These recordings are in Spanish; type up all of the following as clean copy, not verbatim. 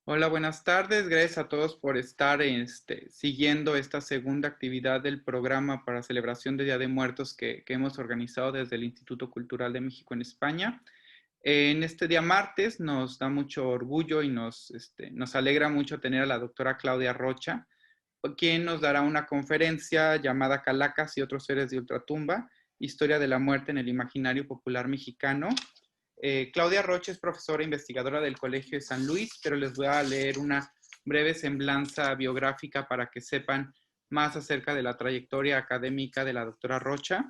Hola, buenas tardes. Gracias a todos por estar siguiendo esta segunda actividad del programa para celebración de Día de Muertos que hemos organizado desde el Instituto Cultural de México en España. En este día martes nos da mucho orgullo y nos alegra mucho tener a la doctora Claudia Rocha, quien nos dará una conferencia llamada Calacas y otros seres de ultratumba, historia de la muerte en el imaginario popular mexicano. Claudia Rocha es profesora e investigadora del Colegio de San Luis, pero les voy a leer una breve semblanza biográfica para que sepan más acerca de la trayectoria académica de la doctora Rocha.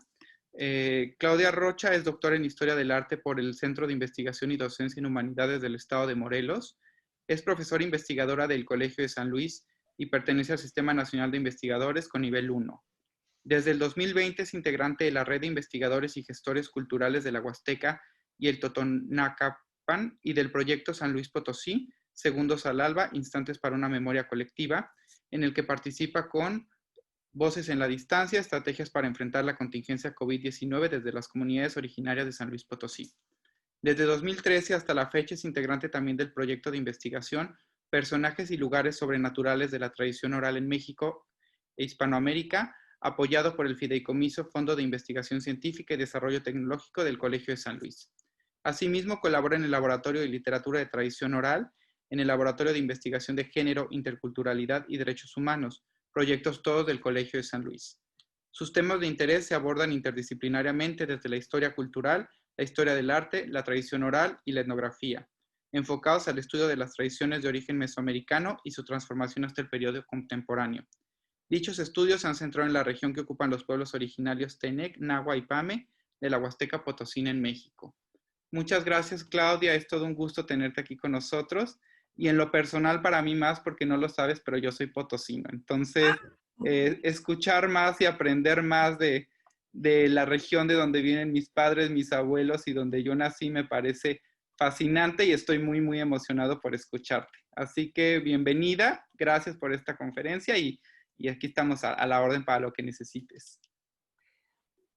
Claudia Rocha es doctora en Historia del Arte por el Centro de Investigación y Docencia en Humanidades del Estado de Morelos. Es profesora investigadora del Colegio de San Luis y pertenece al Sistema Nacional de Investigadores con nivel 1. Desde el 2020 es integrante de la Red de Investigadores y Gestores Culturales de la Huasteca y el Totonacapan y del proyecto San Luis Potosí, Segundos al Alba, Instantes para una Memoria Colectiva, en el que participa con Voces en la Distancia, Estrategias para enfrentar la contingencia COVID-19 desde las comunidades originarias de San Luis Potosí. Desde 2013 hasta la fecha es integrante también del proyecto de investigación Personajes y lugares sobrenaturales de la tradición oral en México e Hispanoamérica, apoyado por el Fideicomiso Fondo de Investigación Científica y Desarrollo Tecnológico del Colegio de San Luis. Asimismo, colabora en el Laboratorio de Literatura de Tradición Oral, en el Laboratorio de Investigación de Género, Interculturalidad y Derechos Humanos, proyectos todos del Colegio de San Luis. Sus temas de interés se abordan interdisciplinariamente desde la historia cultural, la historia del arte, la tradición oral y la etnografía, enfocados al estudio de las tradiciones de origen mesoamericano y su transformación hasta el periodo contemporáneo. Dichos estudios se han centrado en la región que ocupan los pueblos originarios Tenec, Nahua y Pame de la Huasteca Potosina en México. Muchas gracias, Claudia. Es todo un gusto tenerte aquí con nosotros. Y en lo personal para mí más, porque no lo sabes, pero yo soy potosino. Entonces, escuchar más y aprender más de la región de donde vienen mis padres, mis abuelos y donde yo nací me parece fascinante y estoy muy, muy emocionado por escucharte. Así que bienvenida, gracias por esta conferencia y aquí estamos a la orden para lo que necesites.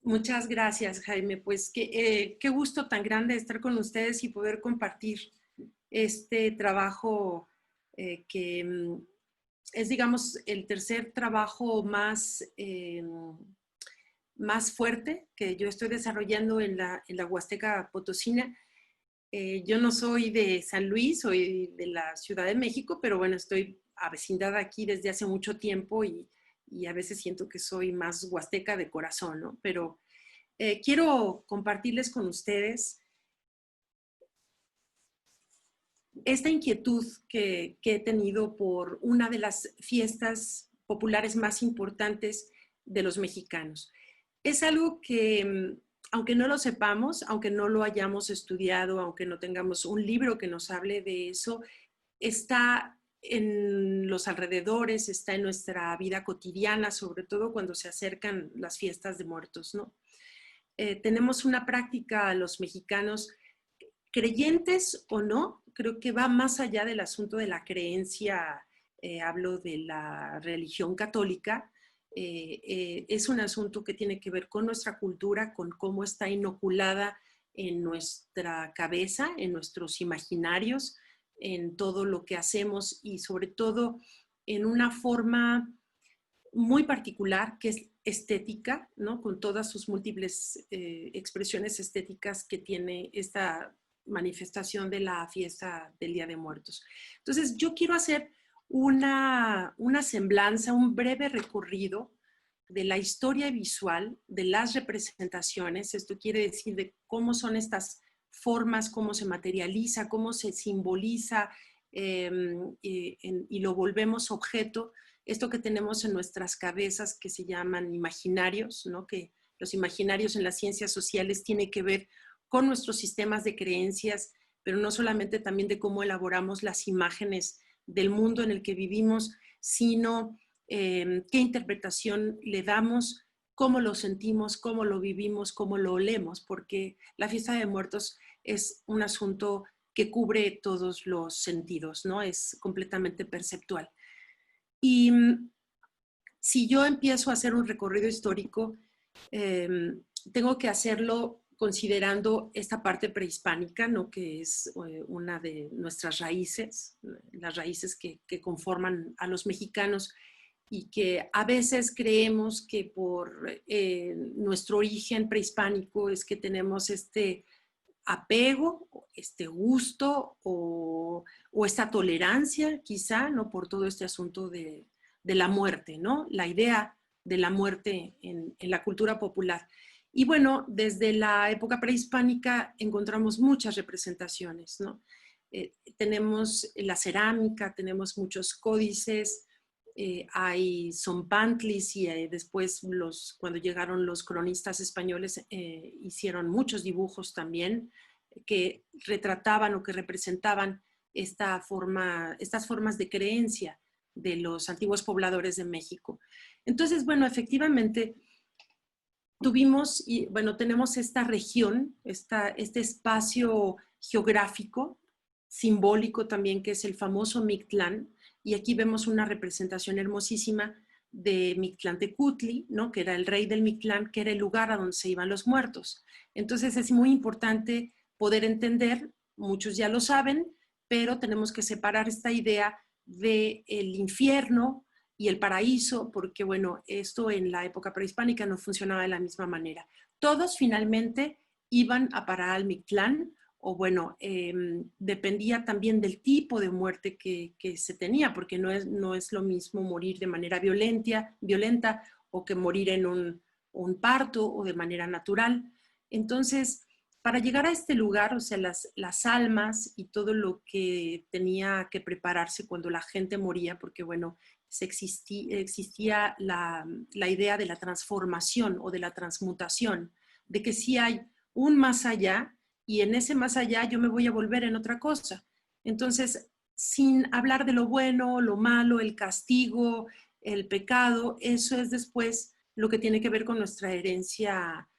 Muchas gracias, Jaime. Pues qué gusto tan grande estar con ustedes y poder compartir este trabajo que es, digamos, el tercer trabajo más fuerte que yo estoy desarrollando en la Huasteca Potosina. Yo no soy de San Luis, soy de la Ciudad de México, pero bueno, estoy avecindada aquí desde hace mucho tiempo y a veces siento que soy más huasteca de corazón, ¿no? Pero quiero compartirles con ustedes esta inquietud que he tenido por una de las fiestas populares más importantes de los mexicanos. Es algo que, aunque no lo sepamos, aunque no lo hayamos estudiado, aunque no tengamos un libro que nos hable de eso, está en los alrededores, está en nuestra vida cotidiana, sobre todo cuando se acercan las fiestas de muertos, ¿no? Tenemos una práctica los mexicanos, creyentes o no, creo que va más allá del asunto de la creencia, hablo de la religión católica, es un asunto que tiene que ver con nuestra cultura, con cómo está inoculada en nuestra cabeza, en nuestros imaginarios, en todo lo que hacemos y sobre todo en una forma muy particular que es estética, ¿no? Con todas sus múltiples expresiones estéticas que tiene esta manifestación de la fiesta del Día de Muertos. Entonces, yo quiero hacer una semblanza, un breve recorrido de la historia visual, de las representaciones, esto quiere decir de cómo son estas formas, cómo se materializa, cómo se simboliza y lo volvemos objeto, esto que tenemos en nuestras cabezas que se llaman imaginarios, ¿no? Que los imaginarios en las ciencias sociales tienen que ver con nuestros sistemas de creencias, pero no solamente también de cómo elaboramos las imágenes del mundo en el que vivimos, sino qué interpretación le damos, cómo lo sentimos, cómo lo vivimos, cómo lo olemos, porque la fiesta de muertos es un asunto que cubre todos los sentidos, ¿no? Es completamente perceptual. Y si yo empiezo a hacer un recorrido histórico, tengo que hacerlo considerando esta parte prehispánica, ¿no? Que es una de nuestras raíces, las raíces que conforman a los mexicanos, y que a veces creemos que por nuestro origen prehispánico es que tenemos este apego, este gusto o esta tolerancia quizá, ¿no? Por todo este asunto de la muerte, ¿no? La idea de la muerte en la cultura popular. Y bueno, desde la época prehispánica encontramos muchas representaciones, ¿no? Tenemos la cerámica, tenemos muchos códices, hay zompantlis y después cuando llegaron los cronistas españoles hicieron muchos dibujos también que retrataban o que representaban estas formas de creencia de los antiguos pobladores de México. Entonces, bueno, efectivamente tenemos esta región, este espacio geográfico, simbólico también, que es el famoso Mictlán, y aquí vemos una representación hermosísima de Mictlantecutli, ¿no? Que era el rey del Mictlán, que era el lugar a donde se iban los muertos. Entonces es muy importante poder entender, muchos ya lo saben, pero tenemos que separar esta idea del infierno y el paraíso, porque bueno, esto en la época prehispánica no funcionaba de la misma manera. Todos finalmente iban a parar al Mictlán, o bueno, dependía también del tipo de muerte que se tenía, porque no es lo mismo morir de manera violenta o que morir en un parto o de manera natural. Entonces, para llegar a este lugar, o sea, las almas y todo lo que tenía que prepararse cuando la gente moría, porque bueno, existía la idea de la transformación o de la transmutación, de que sí hay un más allá, y en ese más allá yo me voy a volver en otra cosa. Entonces, sin hablar de lo bueno, lo malo, el castigo, el pecado, eso es después lo que tiene que ver con nuestra herencia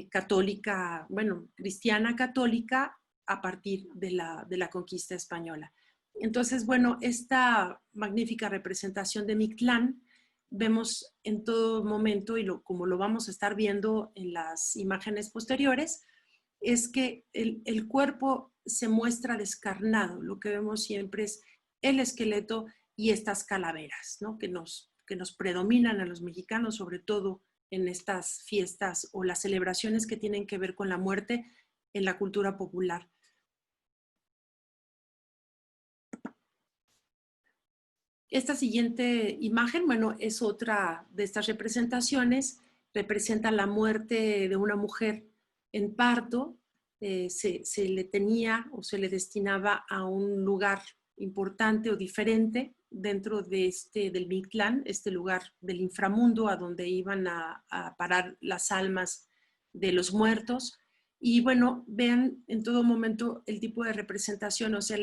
católica, bueno, cristiana católica, a partir de la conquista española. Entonces, bueno, esta magnífica representación de Mictlán vemos en todo momento, y como lo vamos a estar viendo en las imágenes posteriores, es que el cuerpo se muestra descarnado. Lo que vemos siempre es el esqueleto y estas calaveras, ¿no? que nos predominan a los mexicanos, sobre todo en estas fiestas o las celebraciones que tienen que ver con la muerte en la cultura popular. Esta siguiente imagen, bueno, es otra de estas representaciones. Representa la muerte de una mujer en parto. Se le tenía o se le destinaba a un lugar importante o diferente dentro del Mictlán, este lugar del inframundo a donde iban a parar las almas de los muertos. Y bueno, vean en todo momento el tipo de representación, o sea,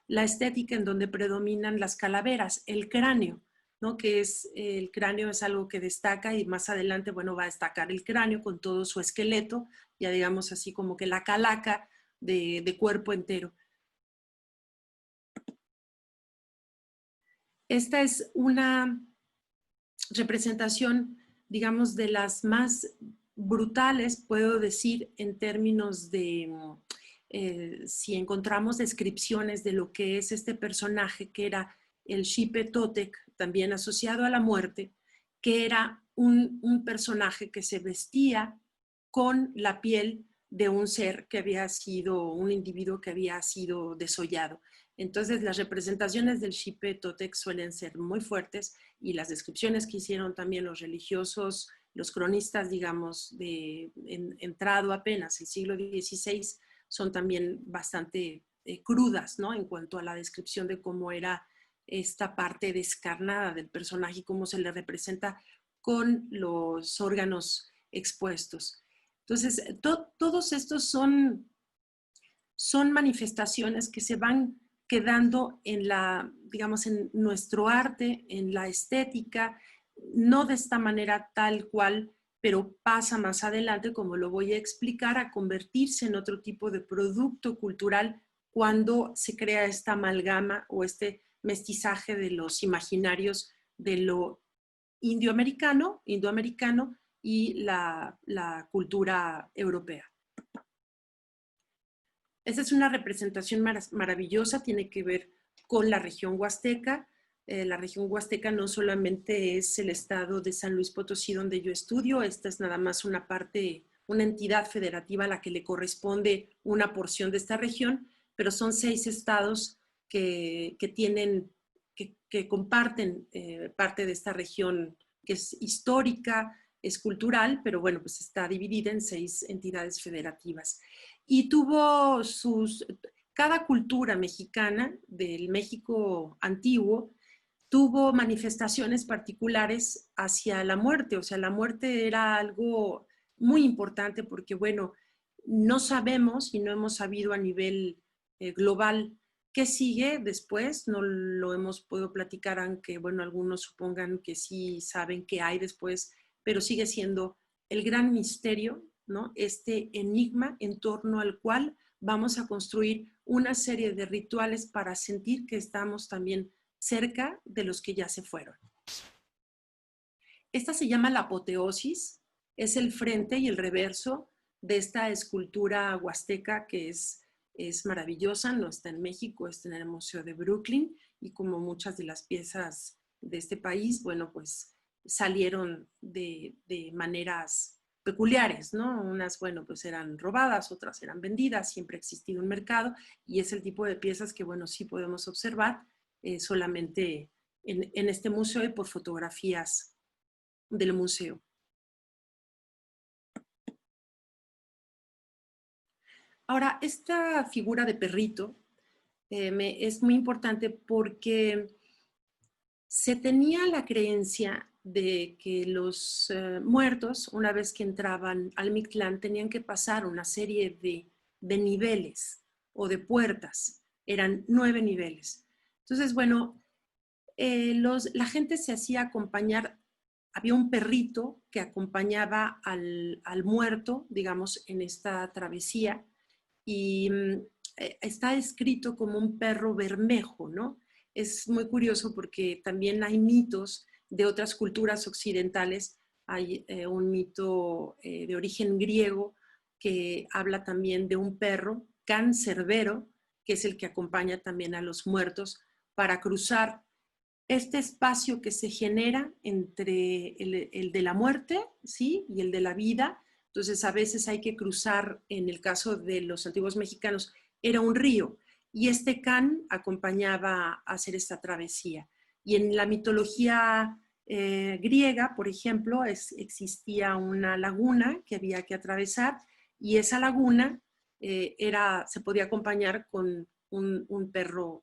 la estética en donde predominan las calaveras, el cráneo, ¿no? Que el cráneo es algo que destaca, y más adelante, bueno, va a destacar el cráneo con todo su esqueleto, ya digamos así como que la calaca de cuerpo entero. Esta es una representación, digamos, de las más brutales, puedo decir, en términos de si encontramos descripciones de lo que es este personaje, que era el Xipe Totec, también asociado a la muerte, que era un personaje que se vestía con la piel de un ser que había sido, un individuo que había sido desollado. Entonces las representaciones del Xipe Totec suelen ser muy fuertes, y las descripciones que hicieron también los religiosos, los cronistas, digamos, entrado apenas el siglo XVI, son también bastante crudas, ¿no? En cuanto a la descripción de cómo era esta parte descarnada del personaje y cómo se le representa con los órganos expuestos. Entonces, todos estos son manifestaciones que se van quedando digamos, en nuestro arte, en la estética, no de esta manera tal cual, pero pasa más adelante, como lo voy a explicar, a convertirse en otro tipo de producto cultural cuando se crea esta amalgama o este mestizaje de los imaginarios de lo indoamericano y la cultura europea. Esa es una representación maravillosa, tiene que ver con la región huasteca. La región huasteca no solamente es el estado de San Luis Potosí donde yo estudio, esta es nada más una parte, una entidad federativa a la que le corresponde una porción de esta región, pero son 6 estados que comparten parte de esta región que es histórica, es cultural, pero bueno, pues está dividida en 6 entidades federativas. Y cada cultura mexicana del México antiguo tuvo manifestaciones particulares hacia la muerte, o sea, la muerte era algo muy importante porque, bueno, no sabemos y no hemos sabido a nivel global qué sigue después, no lo hemos podido platicar, aunque, bueno, algunos supongan que sí saben qué hay después, pero sigue siendo el gran misterio, ¿no? Este enigma en torno al cual vamos a construir una serie de rituales para sentir que estamos también cerca de los que ya se fueron. Esta se llama la apoteosis, es el frente y el reverso de esta escultura huasteca que es maravillosa, no está en México, está en el Museo de Brooklyn y como muchas de las piezas de este país, bueno, pues salieron de maneras peculiares, ¿no? Unas, bueno, pues eran robadas, otras eran vendidas, siempre ha existido un mercado y es el tipo de piezas que, bueno, sí podemos observar solamente en este museo y por fotografías del museo. Ahora, esta figura de perrito es muy importante porque se tenía la creencia de que los muertos, una vez que entraban al Mictlán, tenían que pasar una serie de niveles o de puertas. Eran 9 niveles. Entonces, bueno, la gente se hacía acompañar, había un perrito que acompañaba al muerto, digamos, en esta travesía, y está escrito como un perro bermejo, ¿no? Es muy curioso porque también hay mitos de otras culturas occidentales. Hay un mito de origen griego que habla también de un perro, Can Cerbero, que es el que acompaña también a los muertos para cruzar este espacio que se genera entre el de la muerte, ¿sí? Y el de la vida. Entonces, a veces hay que cruzar, en el caso de los antiguos mexicanos, era un río, y este can acompañaba a hacer esta travesía. Y en la mitología griega, por ejemplo, existía una laguna que había que atravesar, y esa laguna se podía acompañar con un perro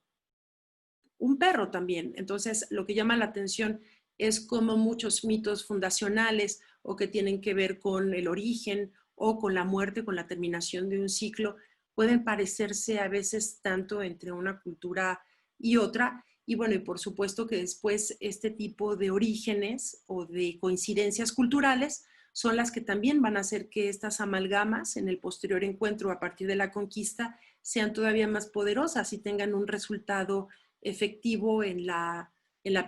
también. Entonces, lo que llama la atención es cómo muchos mitos fundacionales o que tienen que ver con el origen o con la muerte, con la terminación de un ciclo, pueden parecerse a veces tanto entre una cultura y otra. Y bueno, y por supuesto que después este tipo de orígenes o de coincidencias culturales son las que también van a hacer que estas amalgamas en el posterior encuentro a partir de la conquista sean todavía más poderosas y tengan un resultado efectivo en la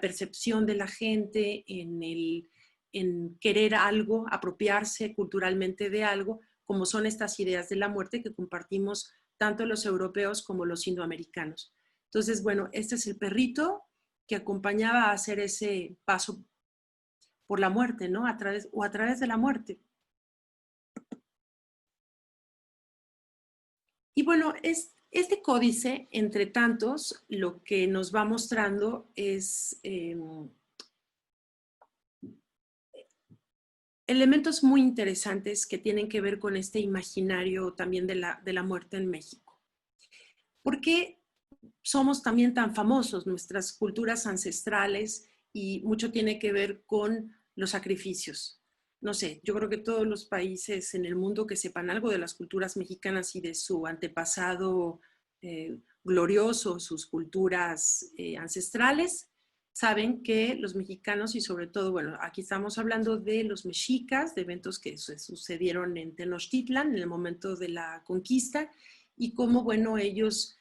percepción de la gente, en querer algo, apropiarse culturalmente de algo, como son estas ideas de la muerte que compartimos tanto los europeos como los indoamericanos. Entonces, bueno, este es el perrito que acompañaba a hacer ese paso por la muerte, ¿no? A través de la muerte. Y bueno, este códice, entre tantos, lo que nos va mostrando es elementos muy interesantes que tienen que ver con este imaginario también de la muerte en México. ¿Por qué somos también tan famosos? Nuestras culturas ancestrales, y mucho tiene que ver con los sacrificios. No sé, yo creo que todos los países en el mundo que sepan algo de las culturas mexicanas y de su antepasado glorioso, sus culturas ancestrales, saben que los mexicanos y sobre todo, bueno, aquí estamos hablando de los mexicas, de eventos que sucedieron en Tenochtitlan en el momento de la conquista y cómo, bueno, ellos,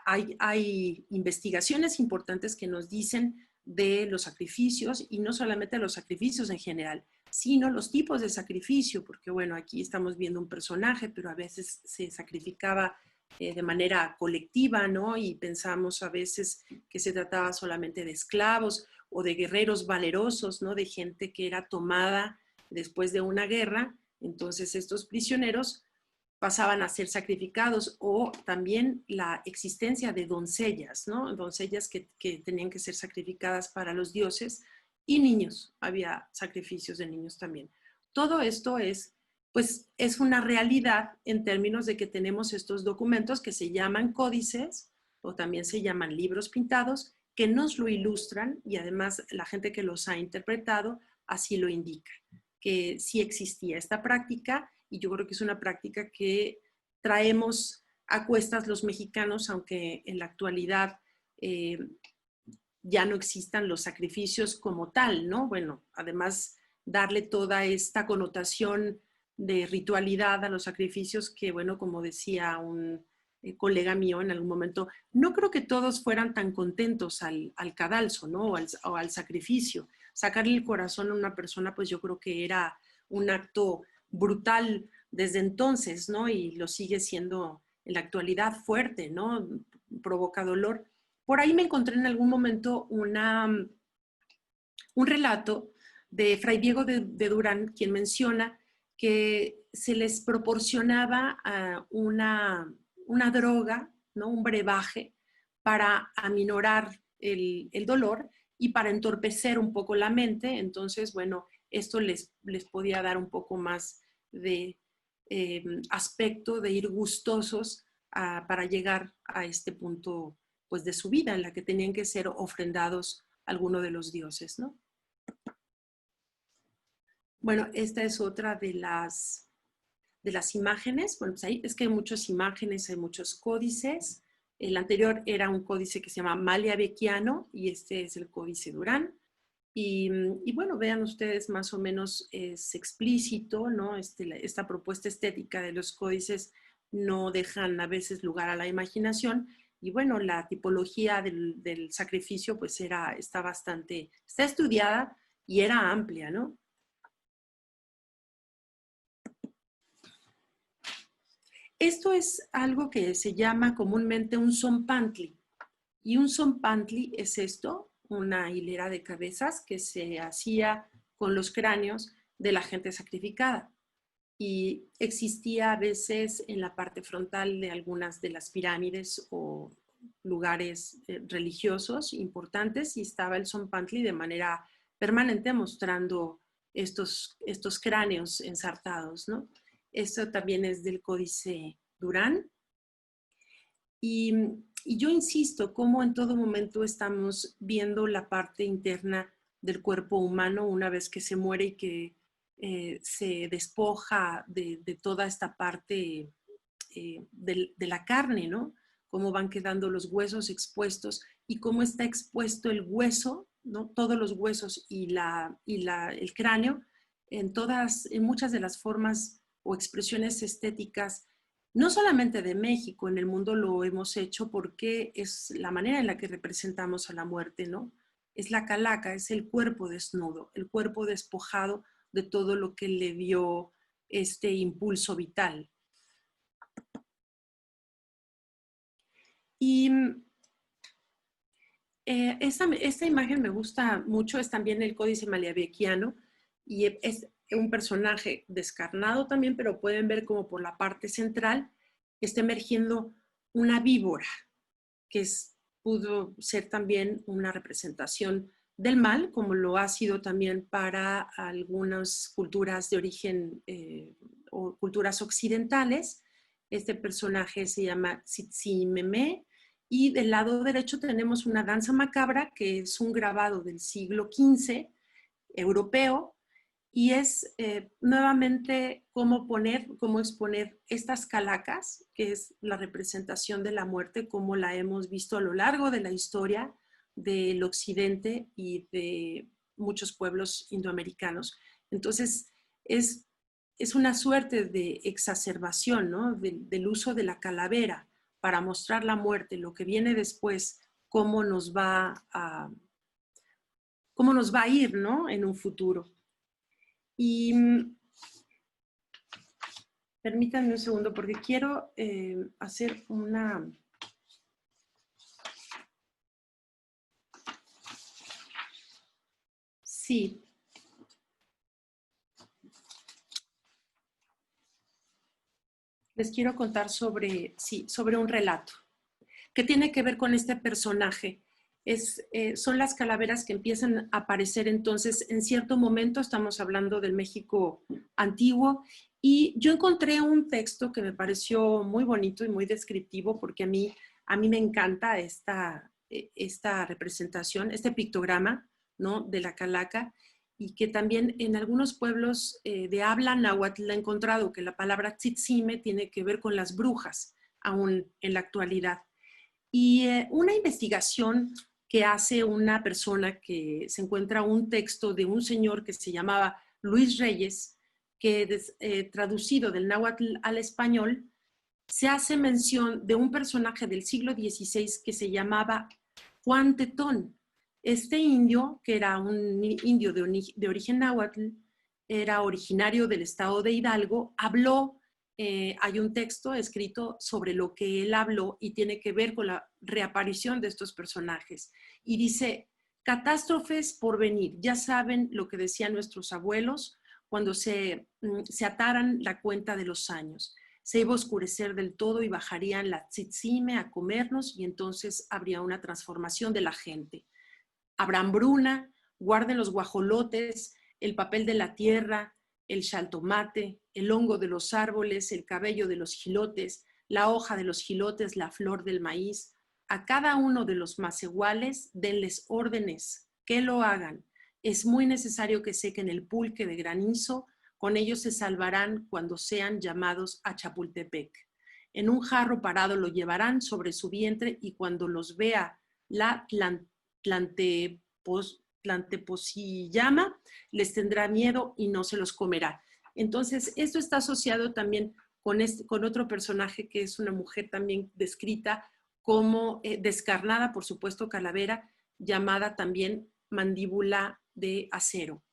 hay investigaciones importantes que nos dicen de los sacrificios y no solamente los sacrificios en general, sino los tipos de sacrificio, porque bueno, aquí estamos viendo un personaje, pero a veces se sacrificaba de manera colectiva, ¿no? Y pensamos a veces que se trataba solamente de esclavos o de guerreros valerosos, ¿no? De gente que era tomada después de una guerra. Entonces estos prisioneros pasaban a ser sacrificados, o también la existencia de doncellas, ¿no? Doncellas que tenían que ser sacrificadas para los dioses, y niños, había sacrificios de niños también. Todo esto pues, es una realidad en términos de que tenemos estos documentos que se llaman códices o también se llaman libros pintados, que nos lo ilustran, y además la gente que los ha interpretado así lo indica, que sí existía esta práctica, y yo creo que es una práctica que traemos a cuestas los mexicanos, aunque en la actualidad ya no existan los sacrificios como tal, ¿no? Bueno, además darle toda esta connotación de ritualidad a los sacrificios que, bueno, como decía un colega mío en algún momento, no creo que todos fueran tan contentos al cadalso, ¿no? O al sacrificio. Sacarle el corazón a una persona, pues yo creo que era un acto brutal desde entonces, ¿no? Y lo sigue siendo en la actualidad fuerte, ¿no? Provoca dolor. Por ahí me encontré en algún momento un relato de Fray Diego de Durán, quien menciona que se les proporcionaba una droga, ¿no? Un brebaje para aminorar el dolor y para entorpecer un poco la mente. Entonces, bueno, esto les podía dar un poco más de aspecto de ir gustosos para llegar a este punto, pues, de su vida en la que tenían que ser ofrendados a alguno de los dioses, ¿no? Bueno, esta es otra de las imágenes. Bueno, pues ahí es que hay muchas imágenes, hay muchos códices. El anterior era un códice que se llama Magliabechiano y este es el códice Durán. Y bueno, vean ustedes, más o menos es explícito, ¿no? Esta propuesta estética de los códices no dejan a veces lugar a la imaginación. Y bueno, la tipología del sacrificio pues está estudiada y era amplia, ¿no? Esto es algo que se llama comúnmente un zompantli. Y un zompantli es esto, una hilera de cabezas que se hacía con los cráneos de la gente sacrificada. Y existía a veces en la parte frontal de algunas de las pirámides o lugares religiosos importantes, y estaba el zompantli de manera permanente mostrando estos cráneos ensartados, ¿no? Esto también es del Códice Durán. Y, y yo insisto, cómo en todo momento estamos viendo la parte interna del cuerpo humano una vez que se muere y que se despoja de toda esta parte de la carne, ¿no? Cómo van quedando los huesos expuestos y cómo está expuesto el hueso, ¿no? Todos los huesos y el cráneo en muchas de las formas o expresiones estéticas, no solamente de México, en el mundo lo hemos hecho porque es la manera en la que representamos a la muerte, ¿no? Es la calaca, es el cuerpo desnudo, el cuerpo despojado de todo lo que le dio este impulso vital. Y esta imagen me gusta mucho, es también el Códice Magliabechiano, y es un personaje descarnado también, pero pueden ver como por la parte central está emergiendo una víbora, que pudo ser también una representación del mal, como lo ha sido también para algunas culturas de origen o culturas occidentales. Este personaje se llama Tzitzimeme, y del lado derecho tenemos una danza macabra, que es un grabado del siglo XV europeo, y es nuevamente cómo exponer estas calacas, que es la representación de la muerte, como la hemos visto a lo largo de la historia del occidente y de muchos pueblos indoamericanos. Entonces, es una suerte de exacerbación, ¿no? Del uso de la calavera para mostrar la muerte, lo que viene después, cómo nos va a ir, ¿no? En un futuro. Y Permítanme un segundo porque quiero hacer una... Sí. Les quiero contar sobre un relato que tiene que ver con este personaje. Son las calaveras que empiezan a aparecer entonces en cierto momento, estamos hablando del México antiguo, y yo encontré un texto que me pareció muy bonito y muy descriptivo porque a mí me encanta esta representación, este pictograma, ¿no?, de la calaca, y que también en algunos pueblos de habla náhuatl he encontrado que la palabra tzitzime tiene que ver con las brujas, aún en la actualidad. Y una investigación que hace una persona que se encuentra un texto de un señor que se llamaba Luis Reyes, que traducido del náhuatl al español, se hace mención de un personaje del siglo XVI que se llamaba Juan Tetón. Este indio, que era un indio de origen náhuatl, era originario del estado de Hidalgo, habló, hay un texto escrito sobre lo que él habló y tiene que ver con la reaparición de estos personajes. Y dice, catástrofes por venir, ya saben lo que decían nuestros abuelos cuando se ataran la cuenta de los años. Se iba a oscurecer del todo y bajarían la tzitzime a comernos y entonces habría una transformación de la gente. Habrá hambruna, guarden los guajolotes, el papel de la tierra, el chaltomate, el hongo de los árboles, el cabello de los jilotes, la hoja de los jilotes, la flor del maíz. A cada uno de los macehuales denles órdenes, que lo hagan. Es muy necesario que sequen el pulque de granizo, con ellos se salvarán cuando sean llamados a Chapultepec. En un jarro parado lo llevarán sobre su vientre y cuando los vea la planteposillama, les tendrá miedo y no se los comerá. Entonces, esto está asociado también con otro personaje que es una mujer también descrita como descarnada, por supuesto, calavera, llamada también mandíbula de acero.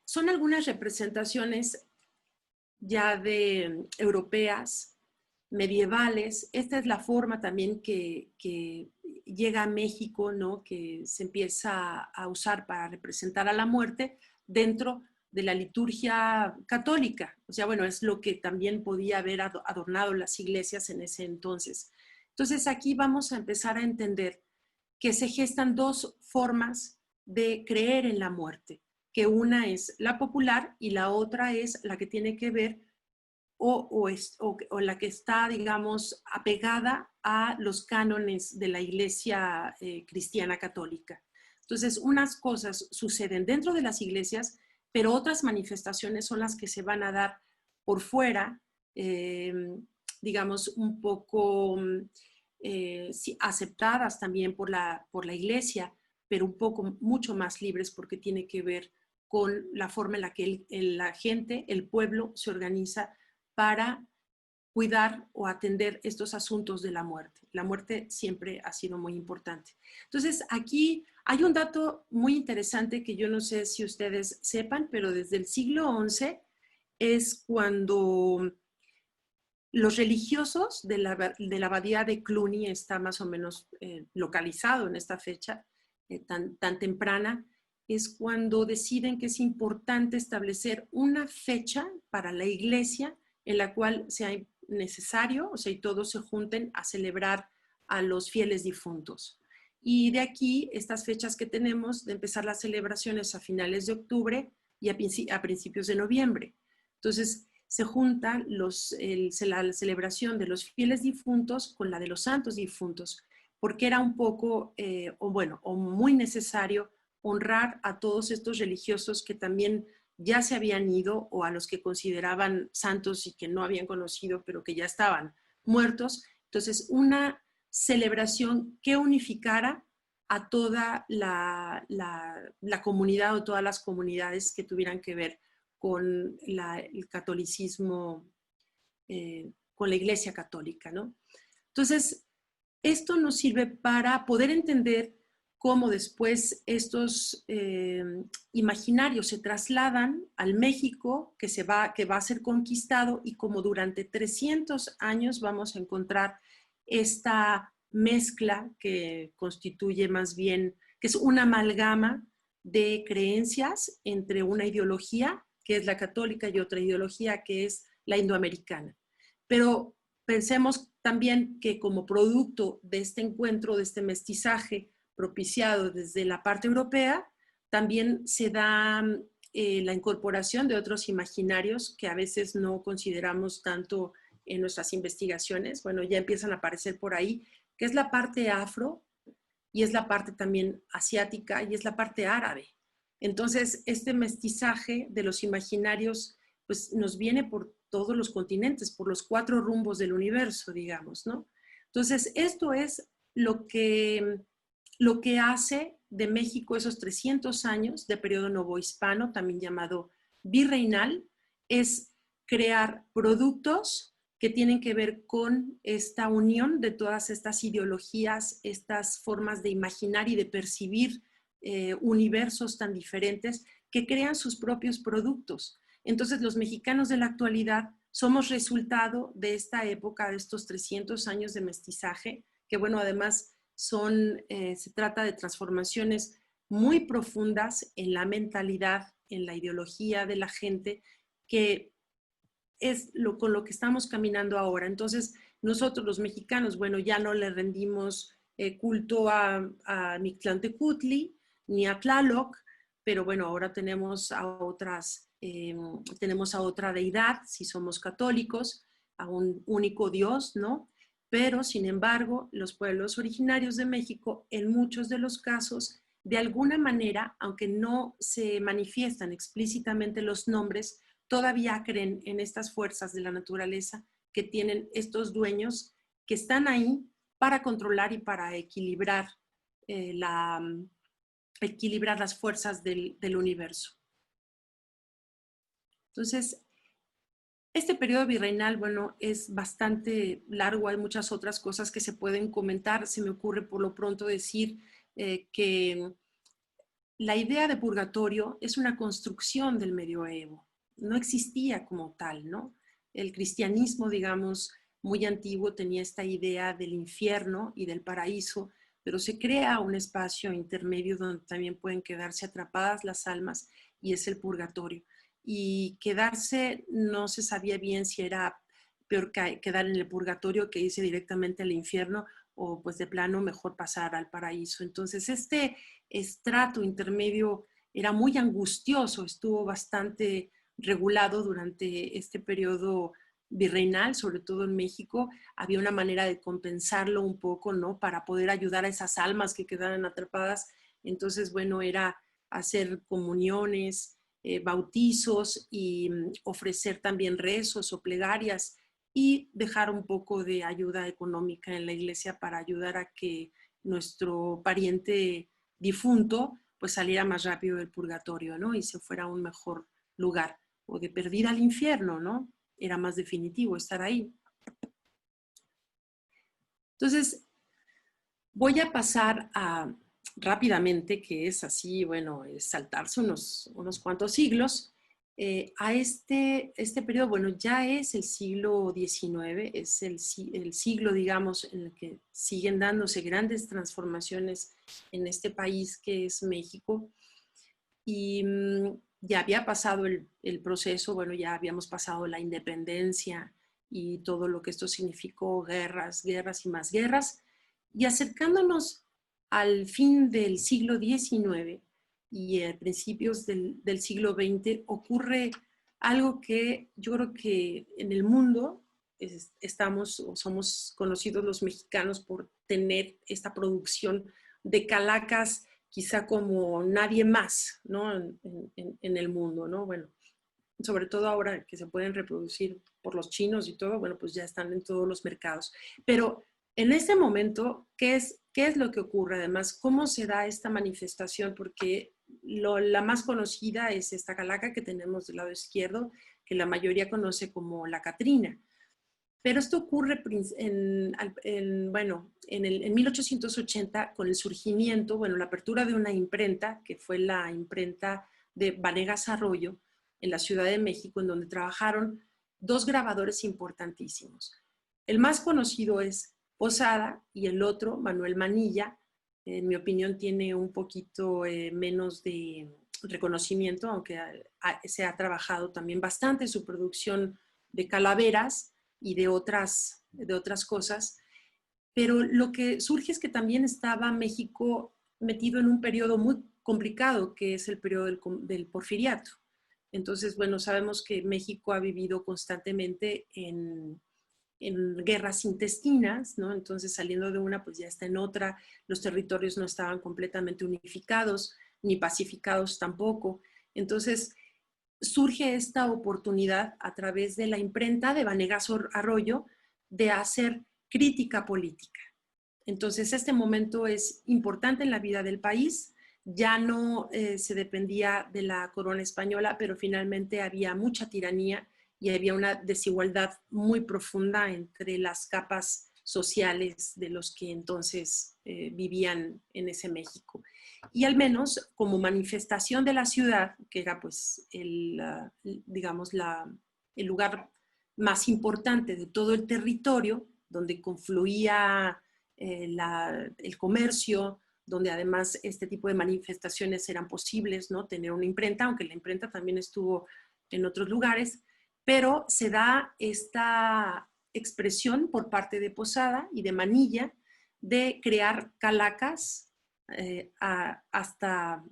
Son algunas representaciones ya europeas, medievales. Esta es la forma también que llega a México, ¿no?, que se empieza a usar para representar a la muerte dentro de la liturgia católica. O sea, bueno, es lo que también podía haber adornado las iglesias en ese entonces. Entonces, aquí vamos a empezar a entender que se gestan dos formas de creer en la muerte, que una es la popular y la otra es la que tiene que ver o la que está, digamos, apegada a los cánones de la Iglesia cristiana católica. Entonces, unas cosas suceden dentro de las iglesias, pero otras manifestaciones son las que se van a dar por fuera, digamos, un poco sí, aceptadas también por la iglesia, pero un poco mucho más libres porque tiene que ver con la forma en la que la gente, el pueblo, se organiza para cuidar o atender estos asuntos de la muerte. La muerte siempre ha sido muy importante. Entonces, aquí hay un dato muy interesante que yo no sé si ustedes sepan, pero desde el siglo XI es cuando los religiosos de la abadía de Cluny, está más o menos localizado en esta fecha tan temprana, es cuando deciden que es importante establecer una fecha para la iglesia en la cual sea necesario, o sea, y todos se junten a celebrar a los fieles difuntos. Y de aquí, estas fechas que tenemos de empezar las celebraciones a finales de octubre y a principios de noviembre. Entonces, se junta la celebración de los fieles difuntos con la de los santos difuntos, porque era un poco, o muy necesario honrar a todos estos religiosos que también ya se habían ido o a los que consideraban santos y que no habían conocido, pero que ya estaban muertos. Entonces, una celebración que unificara a toda la comunidad o todas las comunidades que tuvieran que ver con el catolicismo, con la Iglesia Católica, ¿no? Entonces, esto nos sirve para poder entender cómo después estos imaginarios se trasladan al México que va a ser conquistado, y como durante 300 años vamos a encontrar esta mezcla que constituye más bien, que es una amalgama de creencias entre una ideología, que es la católica, y otra ideología, que es la indoamericana. Pero pensemos también que como producto de este encuentro, de este mestizaje propiciado desde la parte europea, también se da la incorporación de otros imaginarios que a veces no consideramos tanto en nuestras investigaciones. Bueno, ya empiezan a aparecer por ahí, que es la parte afro, y es la parte también asiática, y es la parte árabe. Entonces, este mestizaje de los imaginarios pues nos viene por todos los continentes, por los 4 rumbos del universo, digamos, ¿no? Entonces, esto es lo que hace de México esos 300 años de periodo novohispano, también llamado virreinal, es crear productos que tienen que ver con esta unión de todas estas ideologías, estas formas de imaginar y de percibir universos tan diferentes, que crean sus propios productos. Entonces, los mexicanos de la actualidad somos resultado de esta época, de estos 300 años de mestizaje, que bueno, además se trata de transformaciones muy profundas en la mentalidad, en la ideología de la gente, que es con lo que estamos caminando ahora. Entonces, nosotros los mexicanos, bueno, ya no le rendimos culto a Mictlantecutli ni a Tlaloc, pero bueno, ahora tenemos a otra deidad, si somos católicos, a un único Dios, ¿no? Pero, sin embargo, los pueblos originarios de México, en muchos de los casos, de alguna manera, aunque no se manifiestan explícitamente los nombres, todavía creen en estas fuerzas de la naturaleza que tienen estos dueños que están ahí para controlar y para equilibrar, equilibrar las fuerzas del universo. Entonces, este periodo virreinal, bueno, es bastante largo, hay muchas otras cosas que se pueden comentar. Se me ocurre por lo pronto decir que la idea de purgatorio es una construcción del medioevo, no existía como tal, ¿no? El cristianismo, digamos, muy antiguo tenía esta idea del infierno y del paraíso, pero se crea un espacio intermedio donde también pueden quedarse atrapadas las almas, y es el purgatorio. Y quedarse, no se sabía bien si era peor quedar en el purgatorio que irse directamente al infierno, o pues de plano mejor pasar al paraíso. Entonces este estrato intermedio era muy angustioso, estuvo bastante regulado durante este periodo virreinal, sobre todo en México. Había una manera de compensarlo un poco, ¿no? Para poder ayudar a esas almas que quedaran atrapadas. Entonces, bueno, era hacer comuniones, bautizos, y ofrecer también rezos o plegarias, y dejar un poco de ayuda económica en la iglesia para ayudar a que nuestro pariente difunto pues saliera más rápido del purgatorio, ¿no? Y se fuera a un mejor lugar, o de perdida al infierno, ¿no? Era más definitivo estar ahí. Entonces, voy a pasar rápidamente, que es así, bueno, es saltarse unos cuantos siglos, a este periodo. Bueno, ya es el siglo XIX, es el siglo, digamos, en el que siguen dándose grandes transformaciones en este país que es México. Y ya había pasado el proceso, bueno, ya habíamos pasado la independencia y todo lo que esto significó, guerras y más guerras. Y acercándonos al fin del siglo XIX y a principios del siglo XX, ocurre algo que yo creo que en el mundo estamos o somos conocidos los mexicanos por tener esta producción de calacas quizá como nadie más, ¿no? En el mundo, ¿no? Bueno, sobre todo ahora que se pueden reproducir por los chinos y todo, bueno, pues ya están en todos los mercados. Pero en este momento, ¿qué es lo que ocurre? Además, ¿cómo se da esta manifestación? Porque la más conocida es esta calaca que tenemos del lado izquierdo, que la mayoría conoce como la Catrina. Pero esto ocurre en 1880 con el surgimiento, bueno, la apertura de una imprenta, que fue la imprenta de Vanegas Arroyo, en la Ciudad de México, en donde trabajaron dos grabadores importantísimos. El más conocido es Posada y el otro, Manuel Manilla. En mi opinión tiene un poquito menos de reconocimiento, aunque se ha trabajado también bastante en su producción de calaveras y de otras cosas. Pero lo que surge es que también estaba México metido en un periodo muy complicado, que es el periodo del Porfiriato. Entonces, bueno, sabemos que México ha vivido constantemente en guerras intestinas, ¿no? Entonces, saliendo de una, pues ya está en otra. Los territorios no estaban completamente unificados, ni pacificados tampoco. Entonces, surge esta oportunidad a través de la imprenta de Vanegas Arroyo de hacer crítica política. Entonces, este momento es importante en la vida del país. Ya no se dependía de la corona española, pero finalmente había mucha tiranía y había una desigualdad muy profunda entre las capas sociales de los que entonces vivían en ese México. Y al menos como manifestación de la ciudad, que era pues digamos el lugar más importante de todo el territorio, donde confluía el comercio, donde además este tipo de manifestaciones eran posibles, ¿no? Tener una imprenta, aunque la imprenta también estuvo en otros lugares, pero se da esta expresión por parte de Posada y de Manilla de crear calacas hasta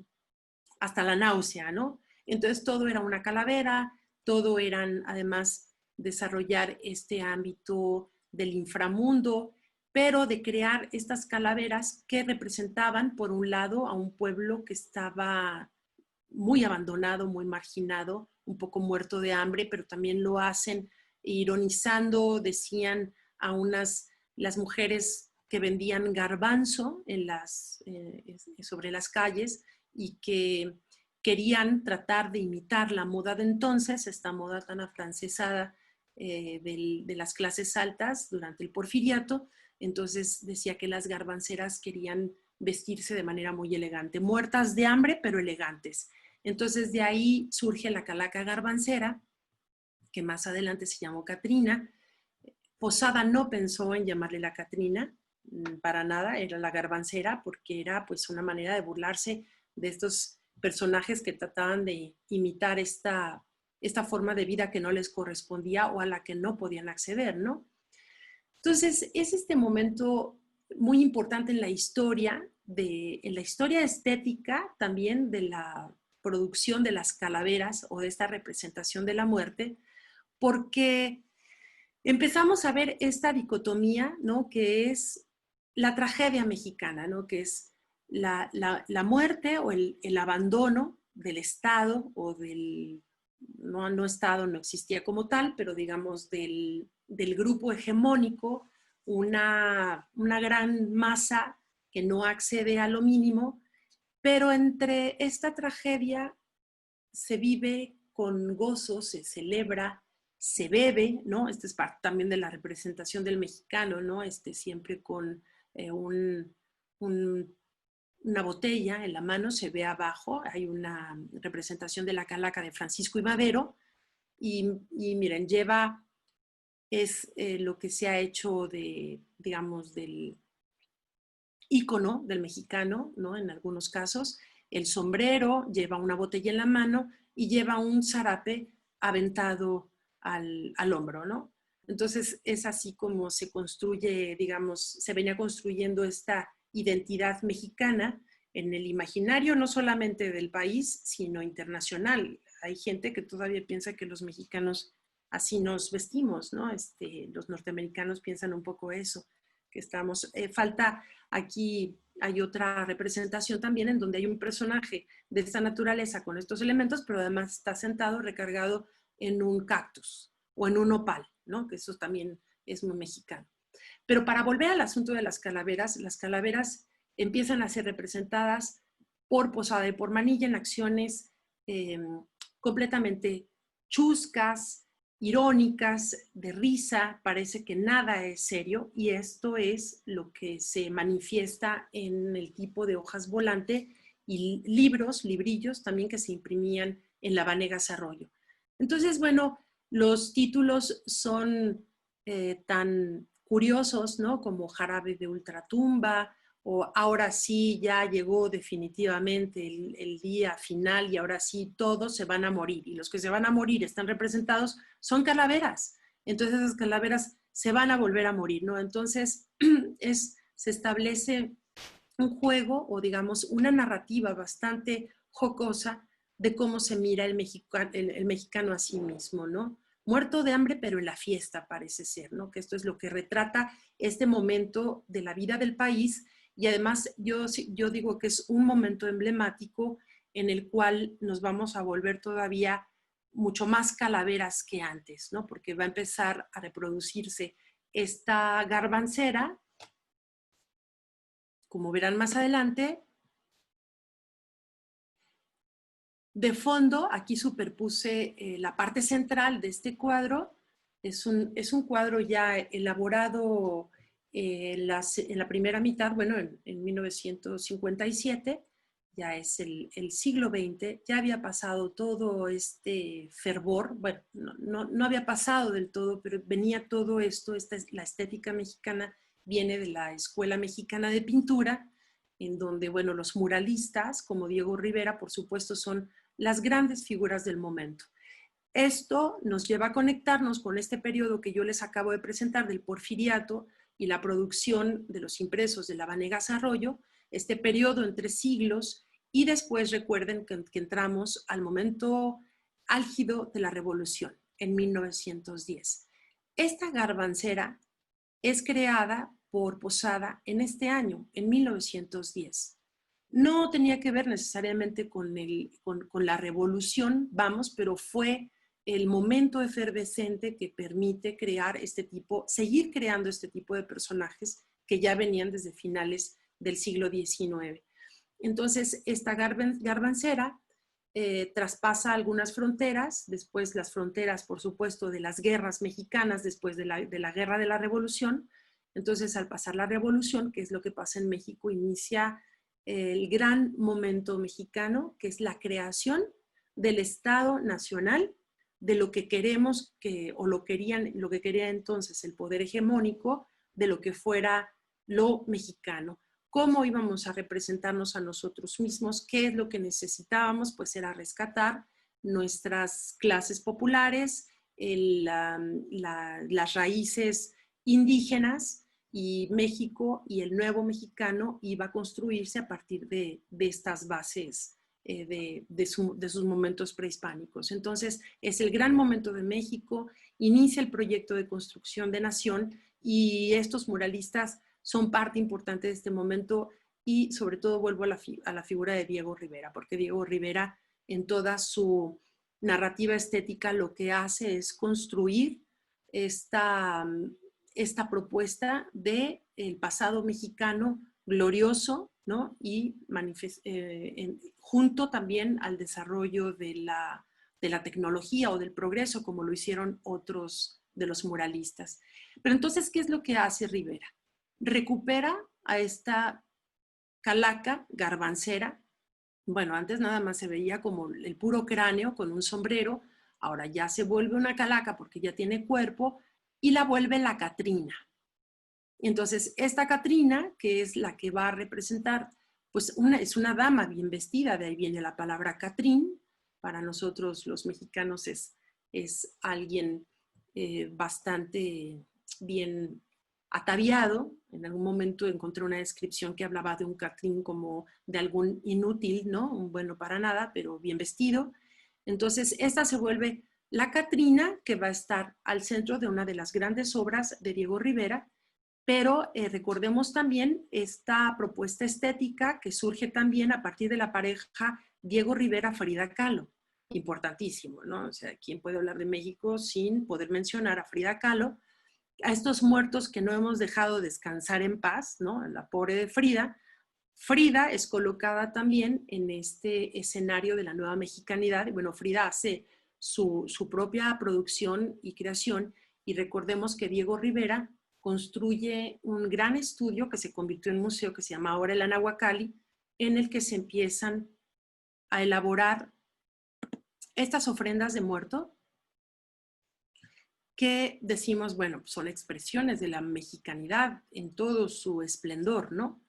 la náusea, ¿no? Entonces todo era una calavera, todo eran además desarrollar este ámbito del inframundo, pero de crear estas calaveras que representaban, por un lado, a un pueblo que estaba muy abandonado, muy marginado, un poco muerto de hambre, pero también lo hacen ironizando, decían a las mujeres que vendían garbanzo sobre las calles y que querían tratar de imitar la moda de entonces, esta moda tan afrancesada de las clases altas durante el Porfiriato. Entonces decía que las garbanceras querían vestirse de manera muy elegante, muertas de hambre, pero elegantes. Entonces de ahí surge la calaca garbancera, que más adelante se llamó Catrina. Posada no pensó en llamarle la Catrina, para nada, era la garbancera, porque era pues una manera de burlarse de estos personajes que trataban de imitar esta forma de vida que no les correspondía o a la que no podían acceder, ¿no? Entonces, es este momento muy importante en la historia estética también de la producción de las calaveras o de esta representación de la muerte, porque empezamos a ver esta dicotomía, ¿no? Que es la tragedia mexicana, ¿no? Que es la muerte o el abandono del Estado o del, no Estado, no existía como tal, pero digamos del grupo hegemónico, una gran masa que no accede a lo mínimo, pero entre esta tragedia se vive con gozo, se celebra, se bebe, ¿no? Esta es parte también de la representación del mexicano, ¿no? Siempre con una botella en la mano, se ve abajo, hay una representación de la calaca de Francisco y Madero, y miren, es lo que se ha hecho digamos, del ícono del mexicano, ¿no? En algunos casos, el sombrero, lleva una botella en la mano y lleva un zarape aventado al hombro, ¿no? Entonces es así como se construye, digamos, se venía construyendo esta identidad mexicana en el imaginario no solamente del país, sino internacional. Hay gente que todavía piensa que los mexicanos así nos vestimos, ¿no? Los norteamericanos piensan un poco eso, que estamos, falta aquí, hay otra representación también en donde hay un personaje de esta naturaleza con estos elementos, pero además está sentado, recargado en un cactus o en un nopal, ¿no? Que eso también es muy mexicano. Pero para volver al asunto de las calaveras empiezan a ser representadas por Posada y por Manilla en acciones completamente chuscas, irónicas, de risa, parece que nada es serio, y esto es lo que se manifiesta en el tipo de hojas volante y libros, librillos también que se imprimían en la Vanegas Arroyo. Entonces, bueno, los títulos son tan curiosos, ¿no? Como Jarabe de Ultratumba, o ahora sí ya llegó definitivamente el día final y ahora sí todos se van a morir. Y los que se van a morir están representados son calaveras. Entonces esas calaveras se van a volver a morir, ¿no? Entonces se establece un juego o digamos una narrativa bastante jocosa de cómo se mira el mexicano a sí mismo, ¿no? Muerto de hambre, pero en la fiesta parece ser, ¿no? Que esto es lo que retrata este momento de la vida del país y además yo digo que es un momento emblemático en el cual nos vamos a volver todavía mucho más calaveras que antes, ¿no? Porque va a empezar a reproducirse esta garbancera, como verán más adelante. De fondo, aquí superpuse la parte central de este cuadro. Es un cuadro ya elaborado en la primera mitad, bueno, en 1957, ya es el siglo XX, ya había pasado todo este fervor, bueno, no había pasado del todo, pero venía todo esto, la estética mexicana viene de la Escuela Mexicana de Pintura, en donde, bueno, los muralistas, como Diego Rivera, por supuesto, son las grandes figuras del momento. Esto nos lleva a conectarnos con este periodo que yo les acabo de presentar del Porfiriato y la producción de los impresos de la Vanegas Arroyo, este periodo entre siglos, y después recuerden que entramos al momento álgido de la Revolución, en 1910. Esta garbancera es creada por Posada en este año, en 1910. No tenía que ver necesariamente con la revolución, vamos, pero fue el momento efervescente que permite crear seguir creando este tipo de personajes que ya venían desde finales del siglo XIX. Entonces, esta garbancera traspasa algunas fronteras, después las fronteras, por supuesto, de las guerras mexicanas, después de la Guerra de la Revolución. Entonces, al pasar la Revolución, que es lo que pasa en México, inicia el gran momento mexicano, que es la creación del Estado Nacional, de lo que queremos lo que quería entonces el poder hegemónico, de lo que fuera lo mexicano. ¿Cómo íbamos a representarnos a nosotros mismos? ¿Qué es lo que necesitábamos? Pues era rescatar nuestras clases populares, las raíces indígenas, y México y el nuevo mexicano iba a construirse a partir de estas bases de sus momentos prehispánicos. Entonces, es el gran momento de México, inicia el proyecto de construcción de nación y estos muralistas son parte importante de este momento y sobre todo vuelvo a la figura de Diego Rivera, porque Diego Rivera en toda su narrativa estética lo que hace es construir esta propuesta del pasado mexicano glorioso, ¿no? Y junto también al desarrollo de la tecnología o del progreso, como lo hicieron otros de los muralistas. Pero entonces, ¿qué es lo que hace Rivera? Recupera a esta calaca garbancera. Bueno, antes nada más se veía como el puro cráneo con un sombrero, ahora ya se vuelve una calaca porque ya tiene cuerpo y la vuelve la Catrina. Entonces, esta Catrina, que es la que va a representar, pues es una dama bien vestida, de ahí viene la palabra Catrín, para nosotros los mexicanos es alguien bastante bien ataviado. En algún momento encontré una descripción que hablaba de un Catrín como de algún inútil, ¿no? Un bueno para nada, pero bien vestido. Entonces, esta se vuelve la Catrina, que va a estar al centro de una de las grandes obras de Diego Rivera, pero recordemos también esta propuesta estética que surge también a partir de la pareja Diego Rivera-Frida Kahlo, importantísimo, ¿no? O sea, ¿quién puede hablar de México sin poder mencionar a Frida Kahlo? A estos muertos que no hemos dejado descansar en paz, ¿no? La pobre de Frida. Frida es colocada también en este escenario de la nueva mexicanidad. Y bueno, Frida hace su propia producción y creación. Y recordemos que Diego Rivera construye un gran estudio que se convirtió en museo, que se llama ahora el Anahuacalli, en el que se empiezan a elaborar estas ofrendas de muerto que decimos, bueno, son expresiones de la mexicanidad en todo su esplendor, ¿no?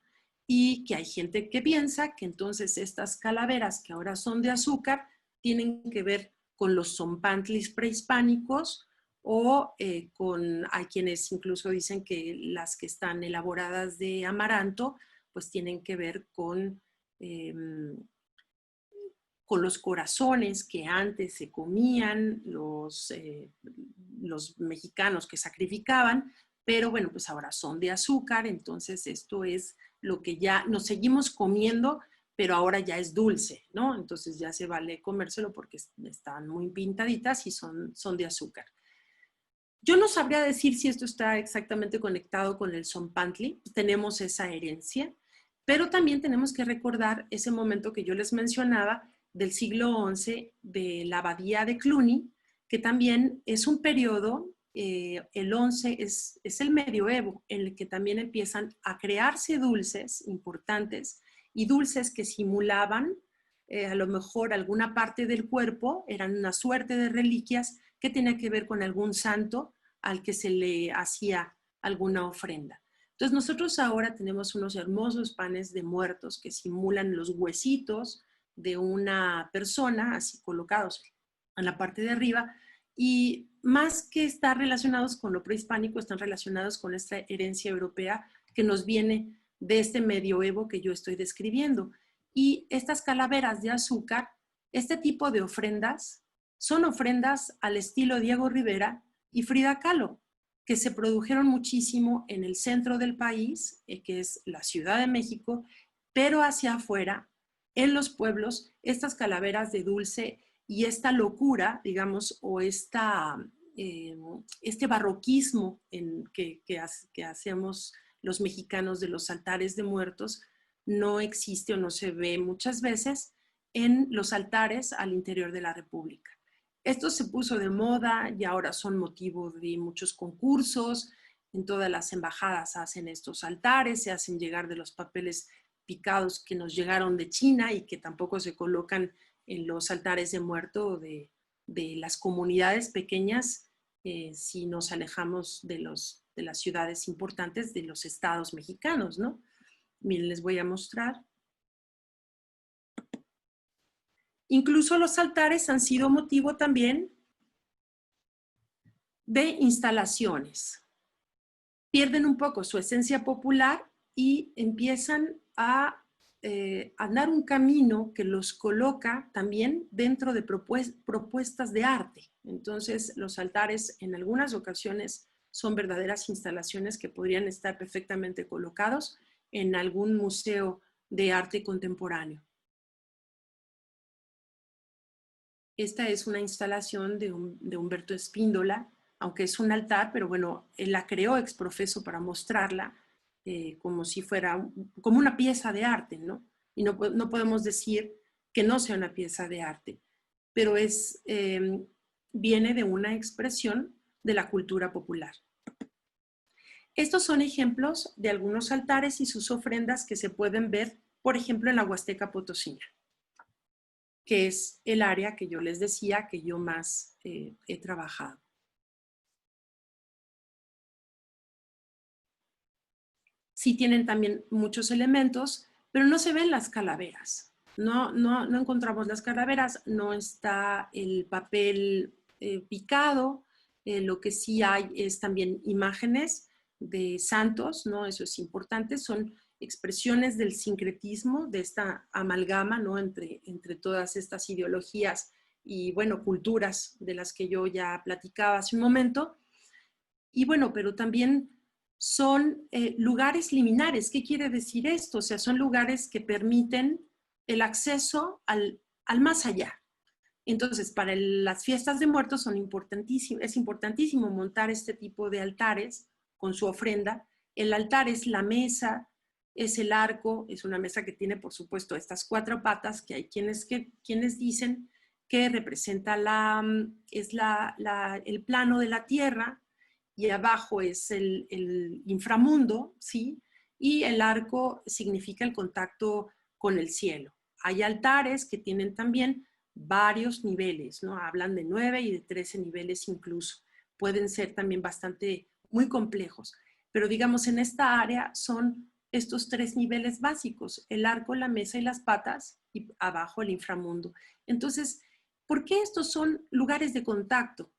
Y que hay gente que piensa que entonces estas calaveras que ahora son de azúcar tienen que ver con los zompantlis prehispánicos o hay quienes incluso dicen que las que están elaboradas de amaranto pues tienen que ver con los corazones que antes se comían los mexicanos que sacrificaban, pero bueno, pues ahora son de azúcar, entonces esto es lo que ya nos seguimos comiendo, pero ahora ya es dulce, ¿no? Entonces ya se vale comérselo porque están muy pintaditas y son de azúcar. Yo no sabría decir si esto está exactamente conectado con el zompantli, tenemos esa herencia, pero también tenemos que recordar ese momento que yo les mencionaba del siglo XI de la abadía de Cluny, que también es un periodo, el XI es el medioevo, en el que también empiezan a crearse dulces importantes y dulces que simulaban a lo mejor alguna parte del cuerpo, eran una suerte de reliquias que tenía que ver con algún santo al que se le hacía alguna ofrenda. Entonces nosotros ahora tenemos unos hermosos panes de muertos que simulan los huesitos de una persona, así colocados en la parte de arriba, y más que estar relacionados con lo prehispánico, están relacionados con esta herencia europea que nos viene de este medioevo que yo estoy describiendo. Y estas calaveras de azúcar, este tipo de ofrendas, son ofrendas al estilo Diego Rivera y Frida Kahlo, que se produjeron muchísimo en el centro del país, que es la Ciudad de México, pero hacia afuera, en los pueblos, estas calaveras de dulce y esta locura, digamos, o este barroquismo que hacemos los mexicanos de los altares de muertos, no existe o no se ve muchas veces en los altares al interior de la República. Esto se puso de moda y ahora son motivo de muchos concursos. En todas las embajadas hacen estos altares, se hacen llegar de los papeles picados que nos llegaron de China y que tampoco se colocan en los altares de muerto de las comunidades pequeñas si nos alejamos de las ciudades importantes de los estados mexicanos, ¿no? Miren, les voy a mostrar. Incluso los altares han sido motivo también de instalaciones. Pierden un poco su esencia popular y empiezan a andar un camino que los coloca también dentro de propuestas de arte. Entonces, los altares en algunas ocasiones son verdaderas instalaciones que podrían estar perfectamente colocados en algún museo de arte contemporáneo. Esta es una instalación de Humberto Espíndola, aunque es un altar, pero bueno, él la creó ex profeso para mostrarla como si fuera, como una pieza de arte, ¿no? Y no podemos decir que no sea una pieza de arte, pero viene de una expresión de la cultura popular. Estos son ejemplos de algunos altares y sus ofrendas que se pueden ver, por ejemplo, en la Huasteca Potosina, que es el área que yo les decía que yo más he trabajado. Sí tienen también muchos elementos, pero no se ven las calaveras. No encontramos las calaveras, no está el papel picado, lo que sí hay es también imágenes de santos, ¿no? Eso es importante, son expresiones del sincretismo, de esta amalgama, ¿no? entre todas estas ideologías y, bueno, culturas de las que yo ya platicaba hace un momento. Y bueno, pero también son lugares liminares. ¿Qué quiere decir esto? O sea, son lugares que permiten el acceso al más allá. Entonces, para las fiestas de muertos es importantísimo montar este tipo de altares con su ofrenda. El altar es la mesa, es el arco, es una mesa que tiene, por supuesto, estas 4 patas, que hay quienes dicen que representa el plano de la tierra, y abajo es el inframundo, ¿sí? Y el arco significa el contacto con el cielo. Hay altares que tienen también varios niveles, ¿no? Hablan de 9 y de 13 niveles incluso. Pueden ser también muy complejos. Pero digamos, en esta área son estos 3 niveles básicos: el arco, la mesa y las patas, y abajo el inframundo. Entonces, ¿por qué estos son lugares de contacto?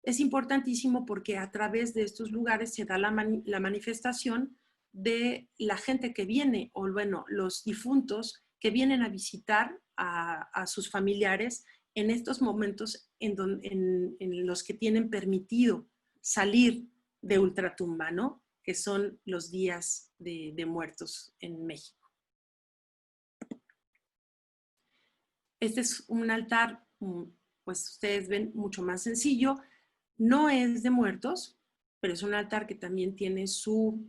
Es importantísimo porque a través de estos lugares se da la manifestación de la gente que viene, o bueno, los difuntos que vienen a visitar a sus familiares en estos momentos en los que tienen permitido salir de ultratumba, ¿no? Que son los días de muertos en México. Este es un altar, pues ustedes ven, mucho más sencillo. No es de muertos, pero es un altar que también tiene su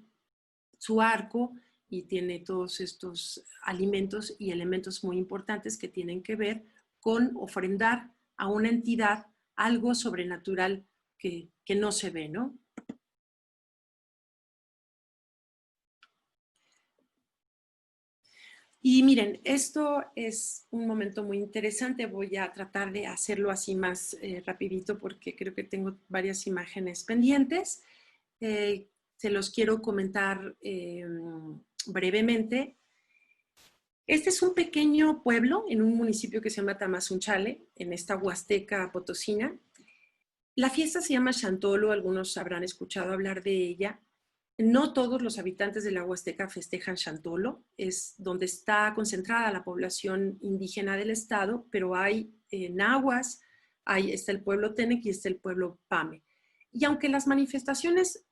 arco y tiene todos estos alimentos y elementos muy importantes que tienen que ver con ofrendar a una entidad algo sobrenatural que no se ve, ¿no? Y miren, esto es un momento muy interesante. Voy a tratar de hacerlo así más rapidito porque creo que tengo varias imágenes pendientes. Se los quiero comentar brevemente. Este es un pequeño pueblo en un municipio que se llama Tamazunchale, en esta Huasteca Potosina. La fiesta se llama Xantolo, algunos habrán escuchado hablar de ella. No todos los habitantes de la Huasteca festejan Xantolo, es donde está concentrada la población indígena del estado, pero hay nahuas, está el pueblo Tenec y está el pueblo Pame. Y aunque las manifestaciones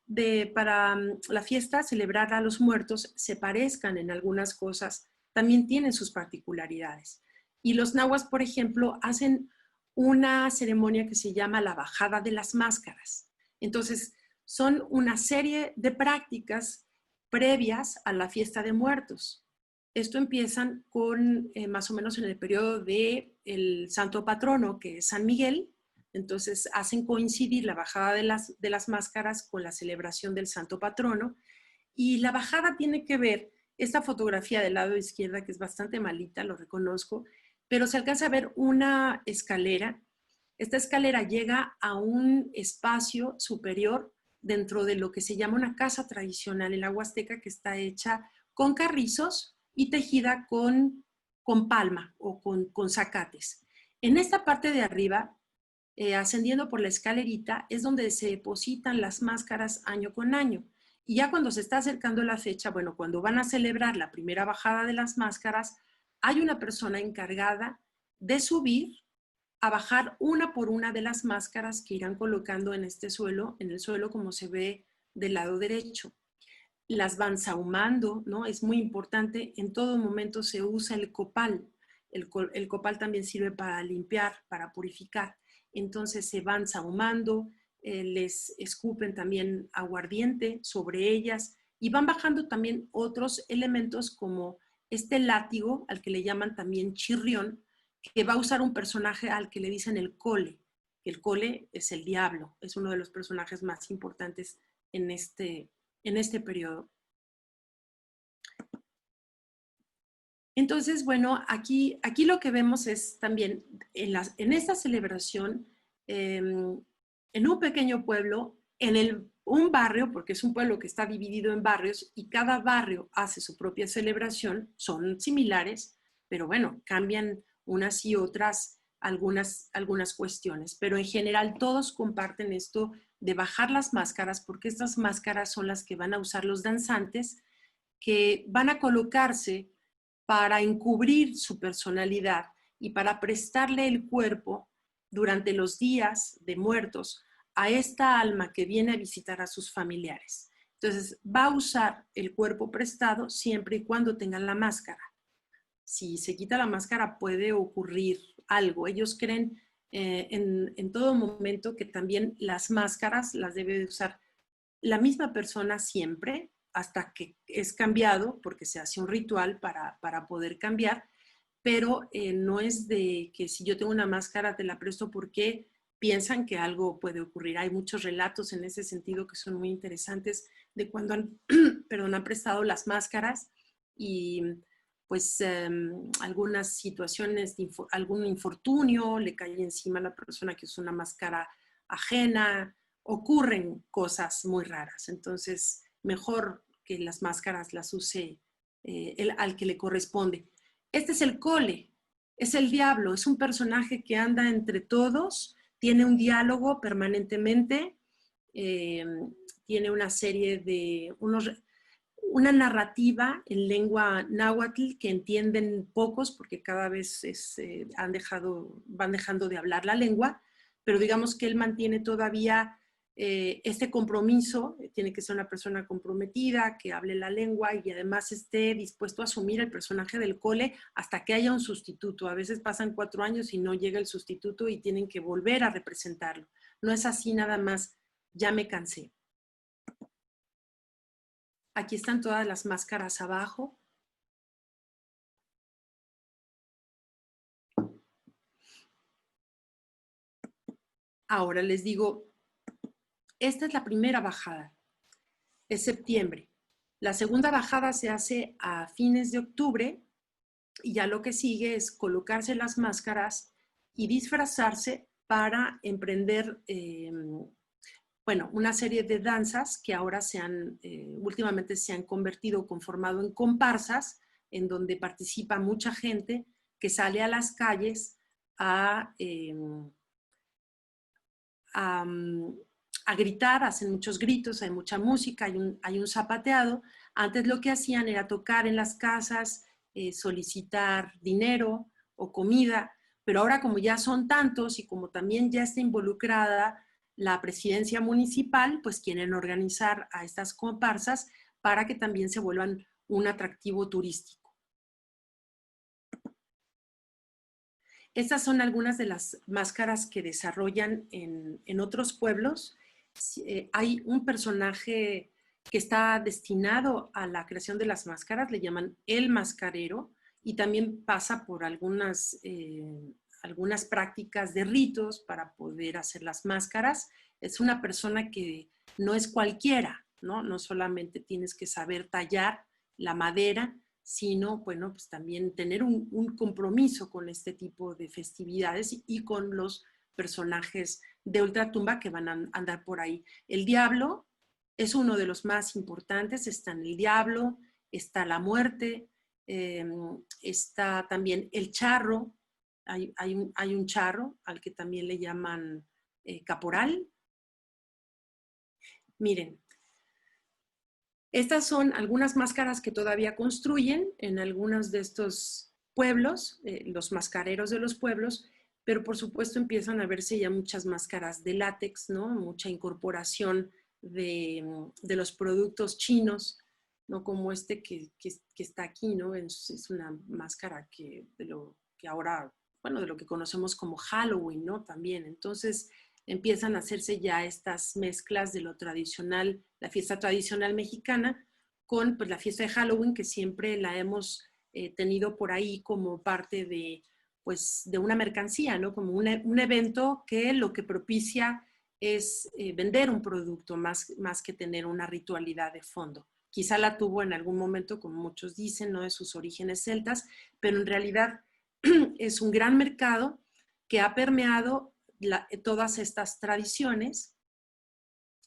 para la fiesta, celebrar a los muertos, se parezcan en algunas cosas, también tienen sus particularidades. Y los nahuas, por ejemplo, hacen una ceremonia que se llama la bajada de las máscaras. Entonces, son una serie de prácticas previas a la fiesta de muertos. Esto empiezan con más o menos en el periodo del santo patrono, que es San Miguel. Entonces hacen coincidir la bajada de las máscaras con la celebración del santo patrono. Y la bajada tiene que ver, esta fotografía del lado izquierda, que es bastante malita, lo reconozco, pero se alcanza a ver una escalera. Esta escalera llega a un espacio superior dentro de lo que se llama una casa tradicional en la Huasteca, que está hecha con carrizos y tejida con palma o con zacates. En esta parte de arriba, ascendiendo por la escalerita, es donde se depositan las máscaras año con año. Y ya cuando se está acercando la fecha, bueno, cuando van a celebrar la primera bajada de las máscaras, hay una persona encargada de subir a bajar una por una de las máscaras que irán colocando en este suelo, en el suelo como se ve del lado derecho. Las van sahumando, ¿no? Es muy importante, en todo momento se usa el copal. El copal también sirve para limpiar, para purificar. Entonces se van sahumando, les escupen también aguardiente sobre ellas y van bajando también otros elementos como este látigo, al que le llaman también chirrión, que va a usar un personaje al que le dicen el cole. El cole es el diablo, es uno de los personajes más importantes en este periodo. Entonces, bueno, aquí lo que vemos es también en esta celebración, en un pequeño pueblo, un barrio, porque es un pueblo que está dividido en barrios y cada barrio hace su propia celebración, son similares, pero bueno, cambian unas y otras algunas cuestiones, pero en general todos comparten esto de bajar las máscaras, porque estas máscaras son las que van a usar los danzantes, que van a colocarse para encubrir su personalidad y para prestarle el cuerpo durante los días de muertos a esta alma que viene a visitar a sus familiares. Entonces, va a usar el cuerpo prestado siempre y cuando tengan la máscara. Si se quita la máscara puede ocurrir algo. Ellos creen en todo momento que también las máscaras las debe usar la misma persona siempre, hasta que es cambiado, porque se hace un ritual para poder cambiar, pero no es de que si yo tengo una máscara te la presto porque piensan que algo puede ocurrir. Hay muchos relatos en ese sentido que son muy interesantes de cuando han, perdón, han prestado las máscaras y pues algunas situaciones, algún infortunio, le cae encima a la persona que usa una máscara ajena, ocurren cosas muy raras. Entonces, mejor que las máscaras las use al que le corresponde. Este es el Cole, es el diablo, es un personaje que anda entre todos, tiene un diálogo permanentemente, tiene una serie de una narrativa en lengua náhuatl que entienden pocos porque cada vez van dejando de hablar la lengua, pero digamos que él mantiene todavía este compromiso, tiene que ser una persona comprometida, que hable la lengua y además esté dispuesto a asumir el personaje del Cole hasta que haya un sustituto. A veces pasan 4 años y no llega el sustituto y tienen que volver a representarlo. No es así nada más, ya me cansé. Aquí están todas las máscaras abajo. Ahora les digo, esta es la primera bajada, es septiembre. La segunda bajada se hace a fines de octubre y ya lo que sigue es colocarse las máscaras y disfrazarse para emprender, bueno, una serie de danzas que ahora últimamente se han convertido, conformado en comparsas, en donde participa mucha gente que sale a las calles a gritar, hacen muchos gritos, hay mucha música, hay un zapateado. Antes lo que hacían era tocar en las casas, solicitar dinero o comida, pero ahora como ya son tantos y como también ya está involucrada la presidencia municipal, pues quieren organizar a estas comparsas para que también se vuelvan un atractivo turístico. Estas son algunas de las máscaras que desarrollan en otros pueblos. Hay un personaje que está destinado a la creación de las máscaras, le llaman el mascarero, y también pasa por algunas prácticas de ritos para poder hacer las máscaras. Es una persona que no es cualquiera, ¿no? No solamente tienes que saber tallar la madera, sino, bueno, pues también tener un compromiso con este tipo de festividades y con los personajes de ultratumba que van a andar por ahí. El diablo es uno de los más importantes, está en el diablo, está la muerte, está también el charro, hay un charro al que también le llaman caporal. Miren, estas son algunas máscaras que todavía construyen en algunos de estos pueblos, los mascareros de los pueblos, pero por supuesto empiezan a verse ya muchas máscaras de látex, ¿no? Mucha incorporación de los productos chinos, ¿no? Como este que está aquí, ¿no? Es una máscara de lo que ahora, bueno, de lo que conocemos como Halloween, ¿no? También. Entonces, empiezan a hacerse ya estas mezclas de lo tradicional, la fiesta tradicional mexicana, con pues, la fiesta de Halloween, que siempre la hemos tenido por ahí como parte de, pues, de una mercancía, ¿no? Como un evento que lo que propicia es vender un producto más que tener una ritualidad de fondo. Quizá la tuvo en algún momento, como muchos dicen, ¿no? De sus orígenes celtas, pero en realidad es un gran mercado que ha permeado todas estas tradiciones.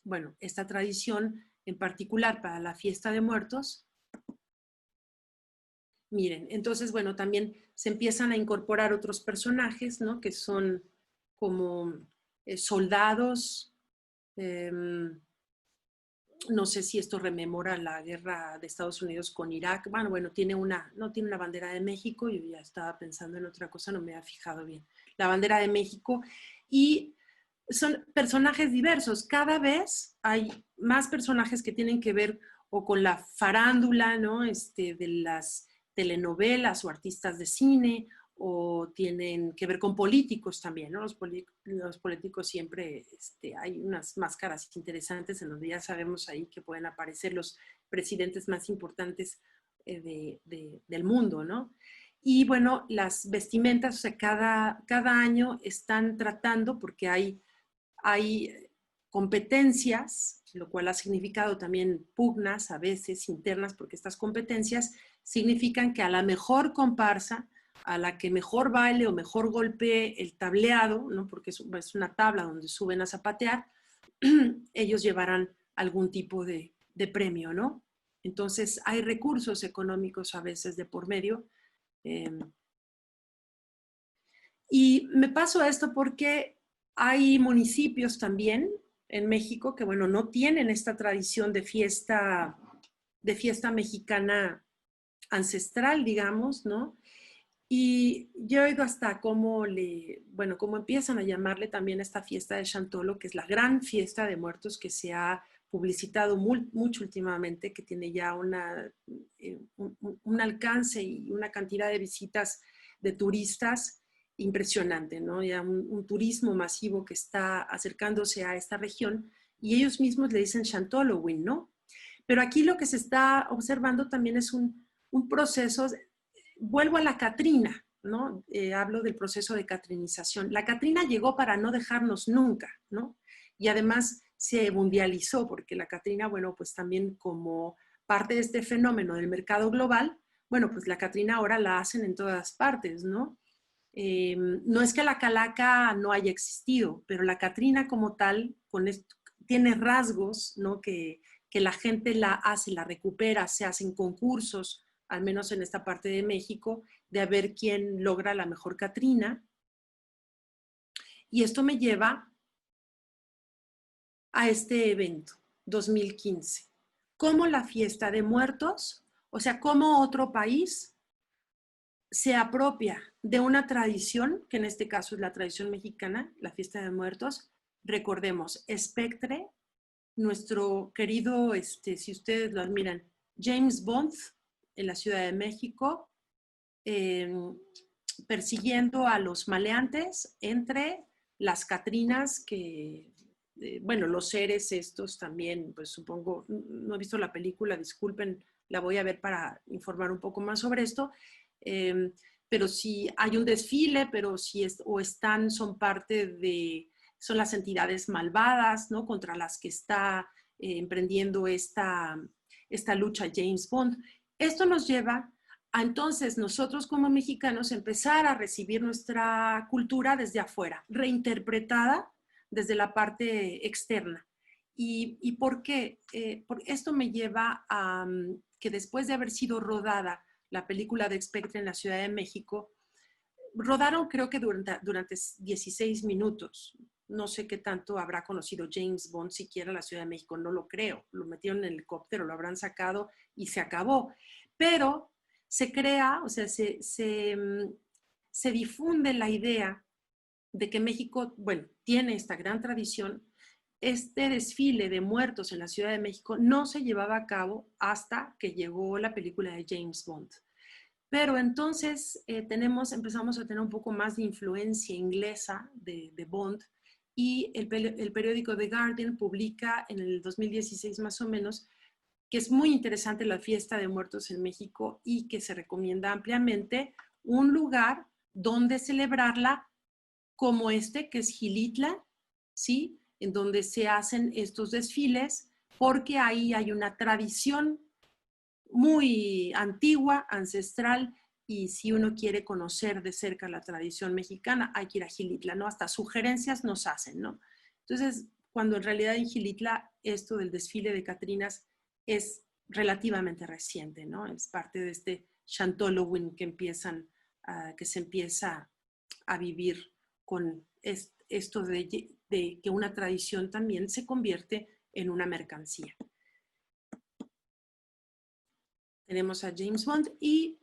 Bueno, esta tradición en particular para la fiesta de muertos. Miren, entonces, bueno, también se empiezan a incorporar otros personajes, ¿no? Que son como soldados. No sé si esto rememora la guerra de Estados Unidos con Irak. Bueno, no tiene una bandera de México. Yo ya estaba pensando en otra cosa, no me había fijado bien. La bandera de México. Y son personajes diversos. Cada vez hay más personajes que tienen que ver o con la farándula, ¿no? De las telenovelas o artistas de cine, o tienen que ver con políticos también, ¿no? Los políticos siempre hay unas máscaras interesantes en donde ya sabemos ahí que pueden aparecer los presidentes más importantes del mundo, ¿no? Y bueno, las vestimentas, o sea, cada año están tratando, porque hay competencias, lo cual ha significado también pugnas a veces internas, porque estas competencias significan que a la mejor comparsa, a la que mejor baile o mejor golpee el tableado, ¿no? Porque es una tabla donde suben a zapatear, ellos llevarán algún tipo de premio, ¿no? Entonces hay recursos económicos a veces de por medio. Y me paso esto porque hay municipios también en México que, bueno, no tienen esta tradición de fiesta mexicana ancestral, digamos, ¿no? Y yo he oído hasta cómo empiezan a llamarle también esta fiesta de Chantolo, que es la gran fiesta de muertos que se ha publicitado mucho últimamente, que tiene ya un alcance y una cantidad de visitas de turistas impresionante, ¿no? Ya un turismo masivo que está acercándose a esta región y ellos mismos le dicen Chantolowin, ¿no? Pero aquí lo que se está observando también es un proceso. Vuelvo a la Catrina, ¿no? Hablo del proceso de catrinización. La Catrina llegó para no dejarnos nunca, ¿no? Y además se mundializó, porque la Catrina, bueno, pues también como parte de este fenómeno del mercado global, bueno, pues la Catrina ahora la hacen en todas partes, ¿no? No es que la calaca no haya existido, pero la Catrina como tal tiene rasgos, ¿no? Que la gente la hace, la recupera, se hacen concursos, al menos en esta parte de México, de a ver quién logra la mejor Catrina. Y esto me lleva a este evento, 2015. ¿Cómo la fiesta de muertos, o sea, cómo otro país se apropia de una tradición, que en este caso es la tradición mexicana, la fiesta de muertos? Recordemos, Spectre, nuestro querido, si ustedes lo admiran, James Bond en la Ciudad de México, eh, persiguiendo a los maleantes entre las Catrinas que, bueno, los seres estos también, pues supongo, no he visto la película, disculpen, la voy a ver para informar un poco más sobre esto, pero si hay un desfile, pero si son parte son las entidades malvadas, ¿no? Contra las que está emprendiendo esta lucha James Bond. Esto nos lleva a entonces nosotros como mexicanos empezar a recibir nuestra cultura desde afuera, reinterpretada desde la parte externa. ¿Y por qué? Porque esto me lleva a que después de haber sido rodada la película de Spectre en la Ciudad de México, rodaron creo que durante 16 minutos. No sé qué tanto habrá conocido James Bond siquiera la Ciudad de México, no lo creo. Lo metieron en el helicóptero, lo habrán sacado y se acabó. Pero se crea, o sea, se difunde la idea de que México, bueno, tiene esta gran tradición. Este desfile de muertos en la Ciudad de México no se llevaba a cabo hasta que llegó la película de James Bond. Pero entonces empezamos a tener un poco más de influencia inglesa de Bond y el periódico The Guardian publica en el 2016 más o menos que es muy interesante la fiesta de muertos en México y que se recomienda ampliamente un lugar donde celebrarla como que es Xilitla, ¿sí? En donde se hacen estos desfiles, porque ahí hay una tradición muy antigua, ancestral, y si uno quiere conocer de cerca la tradición mexicana, hay que ir a Xilitla, ¿no? Hasta sugerencias nos hacen, ¿no? Entonces, cuando en realidad en Xilitla esto del desfile de Catrinas es relativamente reciente, ¿no? Es parte de este Chantolowin que se empieza a vivir con esto de que una tradición también se convierte en una mercancía. Tenemos a James Bond y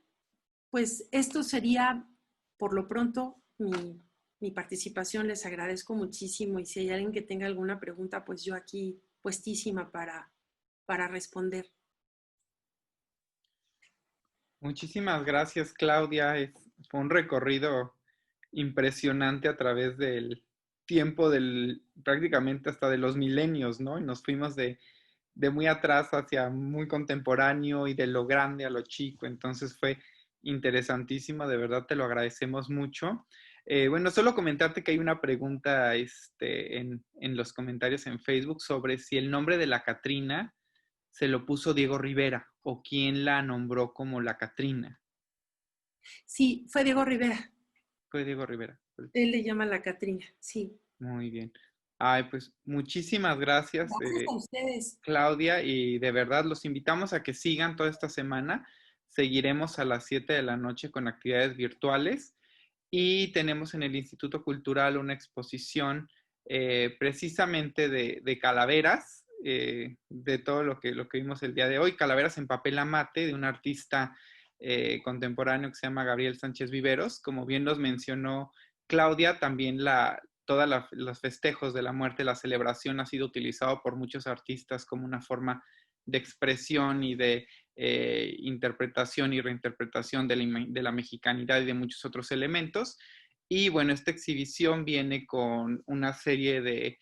pues esto sería por lo pronto mi participación. Les agradezco muchísimo y si hay alguien que tenga alguna pregunta, pues yo aquí puestísima para responder. Muchísimas gracias, Claudia. Fue un recorrido impresionante a través del tiempo prácticamente hasta de los milenios, ¿no? Y nos fuimos de muy atrás hacia muy contemporáneo y de lo grande a lo chico. Entonces fue interesantísimo, de verdad te lo agradecemos mucho. Bueno, solo comentarte que hay una pregunta en los comentarios en Facebook sobre si el nombre de la Catrina se lo puso Diego Rivera o quién la nombró como la Catrina. Sí, fue Diego Rivera. Fue Diego Rivera. Él le llama la Catrina, sí. Muy bien. Ay, pues muchísimas gracias, Gracias a ustedes. Claudia, y de verdad los invitamos a que sigan toda esta semana. Seguiremos a las 7 de la noche con actividades virtuales y tenemos en el Instituto Cultural una exposición precisamente de calaveras, de todo lo que vimos el día de hoy, calaveras en papel amate de un artista contemporáneo que se llama Gabriel Sánchez Viveros. Como bien nos mencionó Claudia, también todos los festejos de la muerte, la celebración ha sido utilizado por muchos artistas como una forma de expresión y de interpretación y reinterpretación de la mexicanidad y de muchos otros elementos. Y bueno, esta exhibición viene con una serie de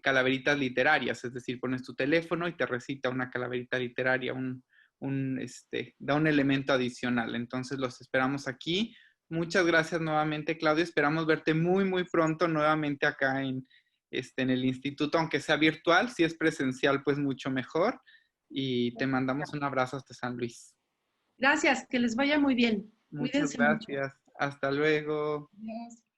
calaveritas literarias, es decir, pones tu teléfono y te recita una calaverita literaria, da un elemento adicional. Entonces los esperamos aquí. Muchas gracias nuevamente, Claudia. Esperamos verte muy, muy pronto nuevamente acá en el instituto, aunque sea virtual. Si es presencial, pues mucho mejor. Y te mandamos un abrazo hasta San Luis. Gracias, que les vaya muy bien. Muchas Cuídense mucho. gracias. Hasta luego. Adiós.